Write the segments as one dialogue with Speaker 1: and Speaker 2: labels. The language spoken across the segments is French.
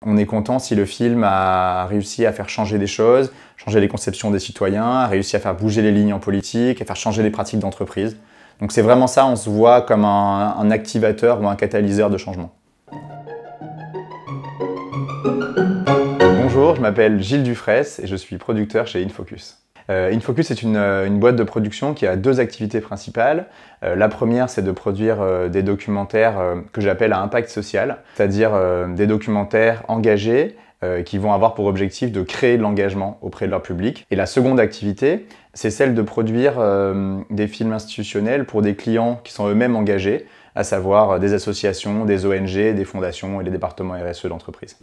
Speaker 1: On est content si le film a réussi à faire changer des choses, changer les conceptions des citoyens, a réussi à faire bouger les lignes en politique, à faire changer les pratiques d'entreprise. Donc c'est vraiment ça, on se voit comme un activateur ou un catalyseur de changement. Bonjour, je m'appelle Gilles Dufraisse et je suis producteur chez InFocus. InFocus est une boîte de production qui a deux activités principales. La première, c'est de produire des documentaires que j'appelle à impact social, c'est-à-dire des documentaires engagés qui vont avoir pour objectif de créer de l'engagement auprès de leur public. Et la seconde activité, c'est celle de produire des films institutionnels pour des clients qui sont eux-mêmes engagés, à savoir des associations, des ONG, des fondations et les départements RSE d'entreprise.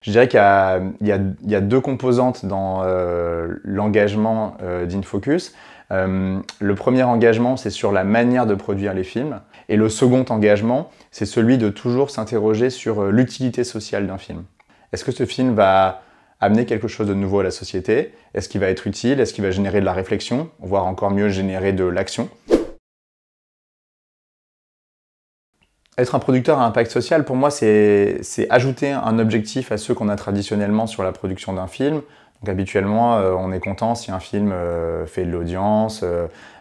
Speaker 1: Je dirais qu'il y a deux composantes dans l'engagement d'InFocus. Le premier engagement, c'est sur la manière de produire les films. Et le second engagement, c'est celui de toujours s'interroger sur l'utilité sociale d'un film. Est-ce que ce film va amener quelque chose de nouveau à la société? Est-ce qu'il va être utile? Est-ce qu'il va générer de la réflexion? Voire encore mieux, générer de l'action? Être un producteur à impact social, pour moi, c'est ajouter un objectif à ceux qu'on a traditionnellement sur la production d'un film. Donc habituellement, on est content si un film fait de l'audience,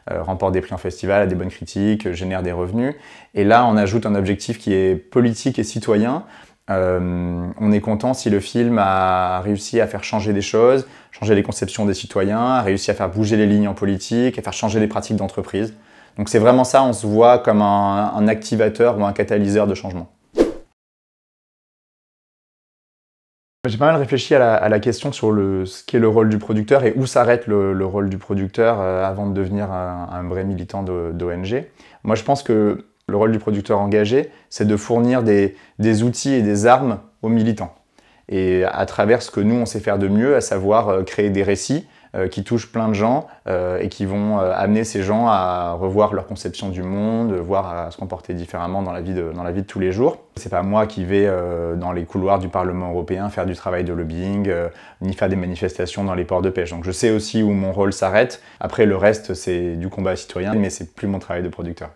Speaker 1: remporte des prix en festival, a des bonnes critiques, génère des revenus. Et là, on ajoute un objectif qui est politique et citoyen. On est content si le film a réussi à faire changer des choses, changer les conceptions des citoyens, a réussi à faire bouger les lignes en politique, à faire changer les pratiques d'entreprise. Donc c'est vraiment ça, on se voit comme un activateur ou un catalyseur de changement. J'ai pas mal réfléchi à la question sur ce qu'est le rôle du producteur et où s'arrête le rôle du producteur avant de devenir un vrai militant d'ONG. Moi je pense que le rôle du producteur engagé, c'est de fournir des outils et des armes aux militants. Et à travers ce que nous on sait faire de mieux, à savoir créer des récits qui touchent plein de gens et qui vont amener ces gens à revoir leur conception du monde, voire à se comporter différemment dans la vie de tous les jours. C'est pas moi qui vais dans les couloirs du Parlement européen faire du travail de lobbying, ni faire des manifestations dans les ports de pêche. Donc je sais aussi où mon rôle s'arrête. Après le reste c'est du combat citoyen, mais c'est plus mon travail de producteur.